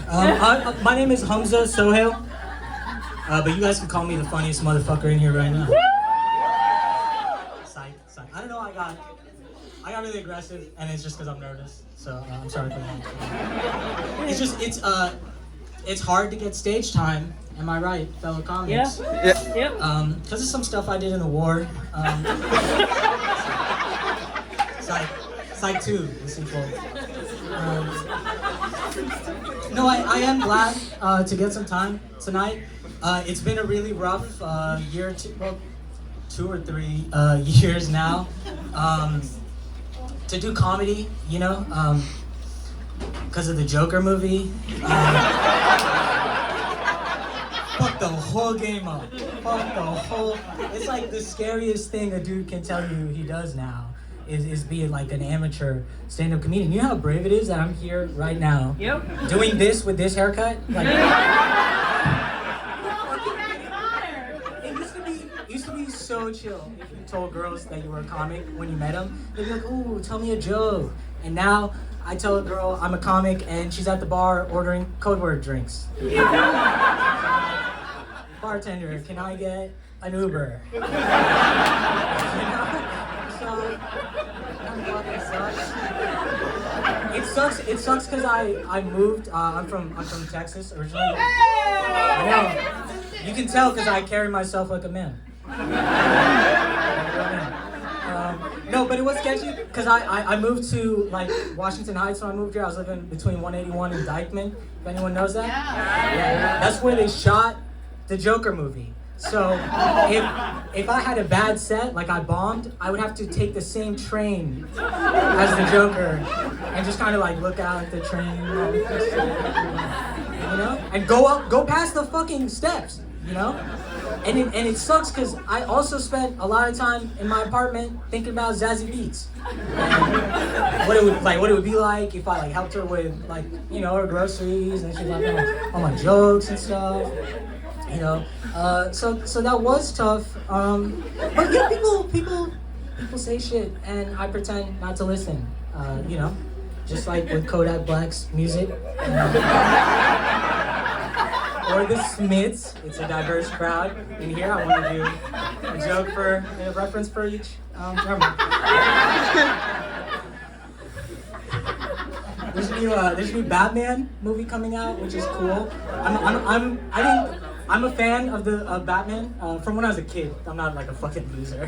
My name is Humza Sohail, but you guys can call me the funniest motherfucker in here right now. Psych. I don't know. I got really aggressive, and it's just because I'm nervous. So I'm sorry for that. It's hard to get stage time. Am I right, fellow comics? Yeah. Yep. Because of some stuff I did in the war. Psych 2, the sequel. No, I am glad to get some time tonight. It's been a really rough year, 2 or 3 years now. To do comedy, you know, because of the Joker movie. Fuck the whole game up. It's like the scariest thing a dude can tell you he does now is being like an amateur stand-up comedian. You know how brave it is that I'm here right now, doing this with this haircut? Like, it used to be so chill if you told girls that you were a comic when you met them. They'd be like, ooh, tell me a joke. And now I tell a girl I'm a comic and she's at the bar ordering code word drinks. Bartender, can I get an Uber? You know? So, it sucks because I moved. I'm from Texas originally. I know. You can tell because I carry myself like a man. No, but it was sketchy because I moved to like Washington Heights when I moved here. I was living between 181 and Dykeman. If anyone knows that. Yeah. That's where they shot the Joker movie. So if I had a bad set, like I bombed, I would have to take the same train as the Joker and just kind of like look out at the train, you know, and go past the fucking steps, you know. And it sucks because I also spent a lot of time in my apartment thinking about Zazie Beetz. And what it would be like if I like helped her with like, you know, her groceries and she's like all my jokes and stuff. You know, so that was tough. But yeah, people say shit, and I pretend not to listen. You know, just like with Kodak Black's music, or the Smiths. It's a diverse crowd. In here, I want to do a joke for a reference for each. Never mind. There's a new Batman movie coming out, which is cool. I'm a fan of Batman from when I was a kid. I'm not like a fucking loser.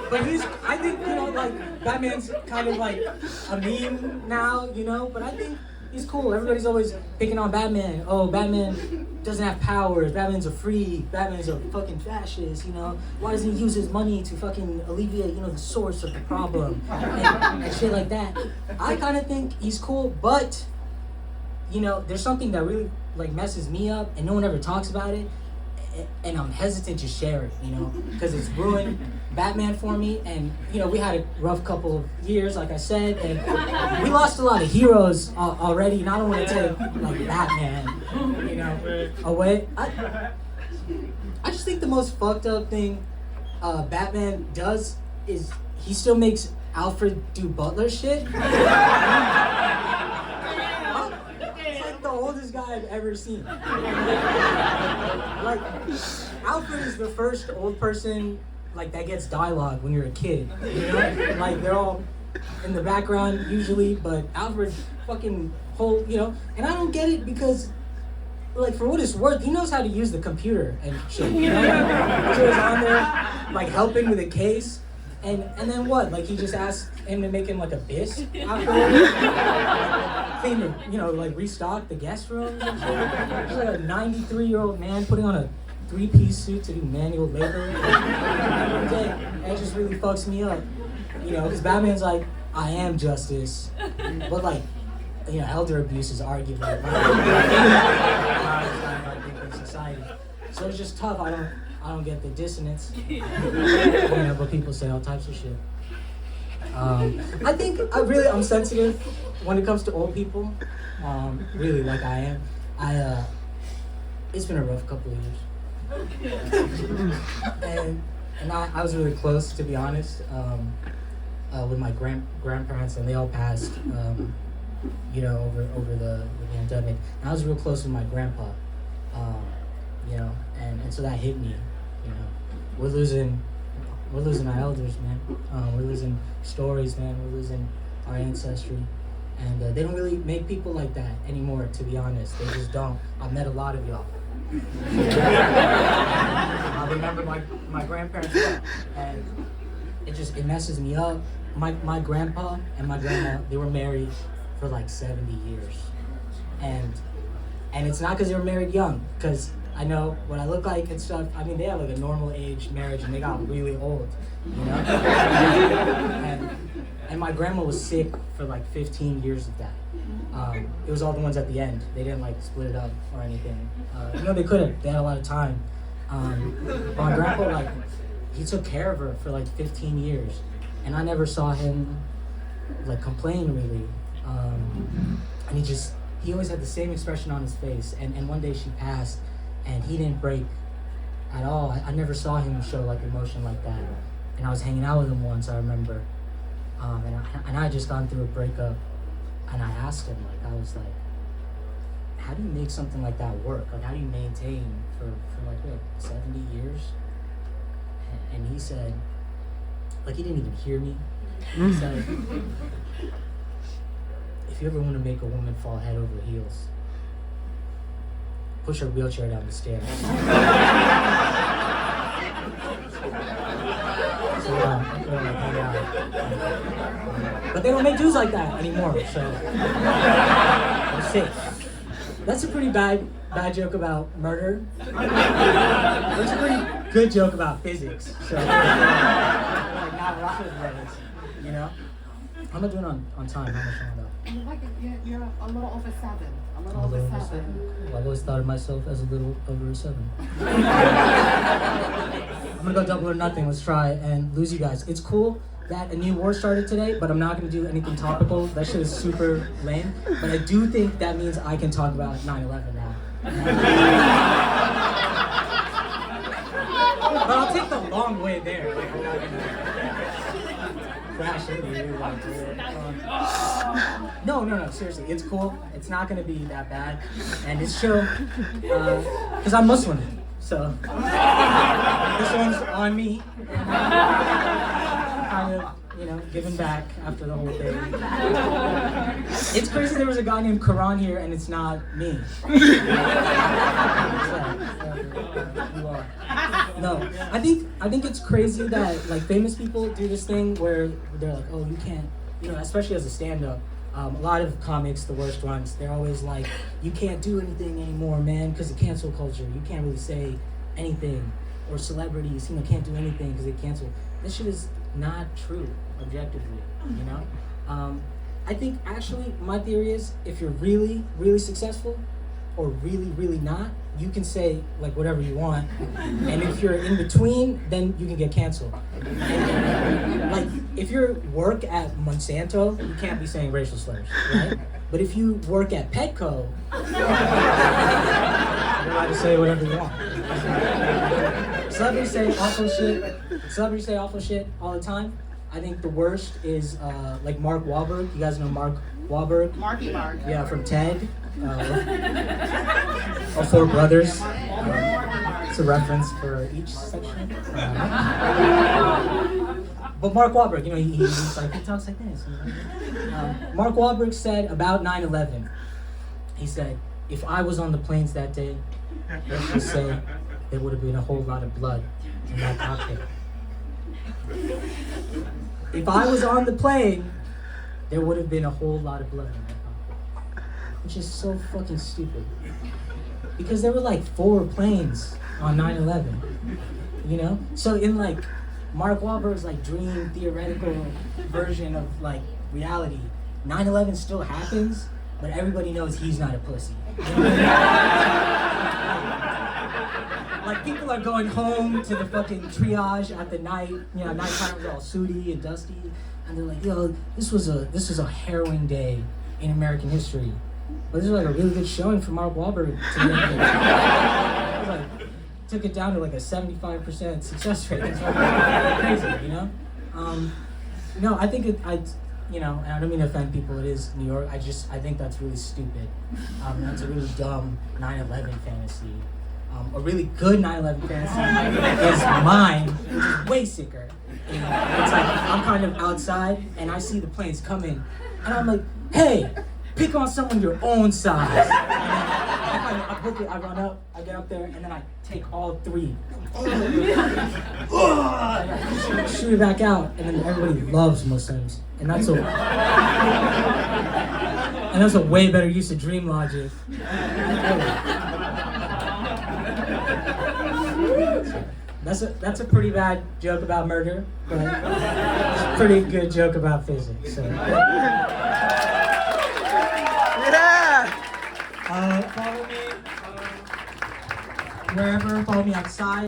But I think, you know, like Batman's kind of like a meme now, you know. But I think he's cool. Everybody's always picking on Batman. Oh, Batman doesn't have powers. Batman's a freak. Batman's a fucking fascist. You know, why doesn't he use his money to fucking alleviate, you know, the source of the problem and shit like that? I kind of think he's cool, but. You know, there's something that really like messes me up and no one ever talks about it, and I'm hesitant to share it, you know, because it's ruined Batman for me. And you know, we had a rough couple of years, like I said, and we lost a lot of heroes already, and I don't want to take like Batman, you know, away. I just think the most fucked up thing Batman does is he still makes Alfred do butler shit. The oldest guy I've ever seen. Like, Alfred is the first old person like that gets dialogue when you're a kid. You know, like they're all in the background usually, but Alfred's fucking whole, you know. And I don't get it because, like, for what it's worth, he knows how to use the computer and shit. You know, he was on there like helping with a case. And then what? Like he just asked him to make him like a bis afterwards. Clean the, you know, like restock the guest rooms and shit. He's like a 93-year-old man putting on a 3-piece suit to do manual labor. And it just really fucks me up. You know, because Batman's like, I am justice. But like, you know, elder abuse is arguably like, in society. So it's just tough. I don't get the dissonance. You know, but people say all types of shit. I think I'm sensitive when it comes to old people. Really, like I am. It's been a rough couple of years. And I was really close, to be honest, with my grandparents, and they all passed over the pandemic. And I was real close with my grandpa, and so that hit me. We're losing our elders, man. We're losing stories, man. We're losing our ancestry. And they don't really make people like that anymore, to be honest. They just don't. I've met a lot of y'all. I remember my grandparents, and it messes me up. My grandpa and my grandma, they were married for like 70 years. And it's not because they were married young, because I know what I look like and stuff. I mean, they have like a normal age marriage and they got really old, and my grandma was sick for like 15 years of that. It was all the ones at the end. They didn't like split it up or anything. They could have. They had a lot of time. But my grandpa, like, he took care of her for like 15 years. And I never saw him like complain really. And he always had the same expression on his face. And one day she passed and he didn't break at all. I never saw him show like emotion like that. And I was hanging out with him once, I remember. And I had just gone through a breakup, and I asked him, like, I was like, how do you make something like that work? Like, how do you maintain for like, what, 70 years? And he said, like, he didn't even hear me. He said, if you ever want to make a woman fall head over heels, push her wheelchair down the stairs. But they don't make dudes like that anymore, so we're safe. That's a pretty bad joke about murder. That's a pretty good joke about physics. So like not a lot of letters, How am I doing on time? How much am I Like you're a little over 7. A little over 7. Well, I've always thought of myself as a little over 7. I'm gonna go double or nothing. Let's try and lose you guys. It's cool that a new war started today, but I'm not gonna do anything topical. That shit is super lame. But I do think that means I can talk about 9/11 now. But I'll take the long way there. Like, I'm not gonna crash into you. No, seriously, it's cool. It's not gonna be that bad, and it's chill. Cause I'm Muslim, so this one's on me. Kind of, giving back after the whole thing. It's crazy there was a guy named Quran here, and it's not me. No, I think it's crazy that like famous people do this thing where they're like, oh, you can't, especially as a stand-up. A lot of comics, the worst ones, they're always like, you can't do anything anymore, man, because of cancel culture. You can't really say anything. Or celebrities, can't do anything because they cancel. This shit is not true, objectively, I think actually my theory is if you're really, really successful or really, really not, you can say like whatever you want. And if you're in between, then you can get canceled. Like if you work at Monsanto, you can't be saying racial slurs, right? But if you work at Petco, you're allowed to say whatever you want. Celebrities say awful shit all the time. I think the worst is like Mark Wahlberg. You guys know Mark Wahlberg? Marky Mark. Yeah, from Ted. Or Four Brothers. It's a reference for each section. But Mark Wahlberg, he's like, he talks like this. Mark Wahlberg said about 9/11, he said, if I was on the planes that day, let's just say there would have been a whole lot of blood in that cockpit. If I was on the plane, there would have been a whole lot of blood in that cockpit. Which is so fucking stupid. Because there were like 4 planes on 9/11, So in like Mark Wahlberg's like dream theoretical version of like reality, 9/11 still happens, but everybody knows he's not a pussy. Like people are going home to the fucking triage at the night, nighttime was all sooty and dusty, and they're like, yo, this was a harrowing day in American history. But this was like a really good showing for Mark Wahlberg to took it down to like a 75% success rate. It's like crazy, No, I think you know, and I don't mean to offend people, it is New York. I think that's really stupid. That's a really dumb 9/11 fantasy. A really good 9/11 fantasy is mine, which is way sicker. You know, it's like I'm kind of outside and I see the planes coming, and I'm like, hey, pick on someone your own size. I book it, I run up, I get up there, and then I take all three. Shoot it back out, and then everybody loves Muslims, and that's a way better use of dream logic. That's a pretty bad joke about murder, but it's a pretty good joke about physics. So. Follow me wherever. Follow me outside.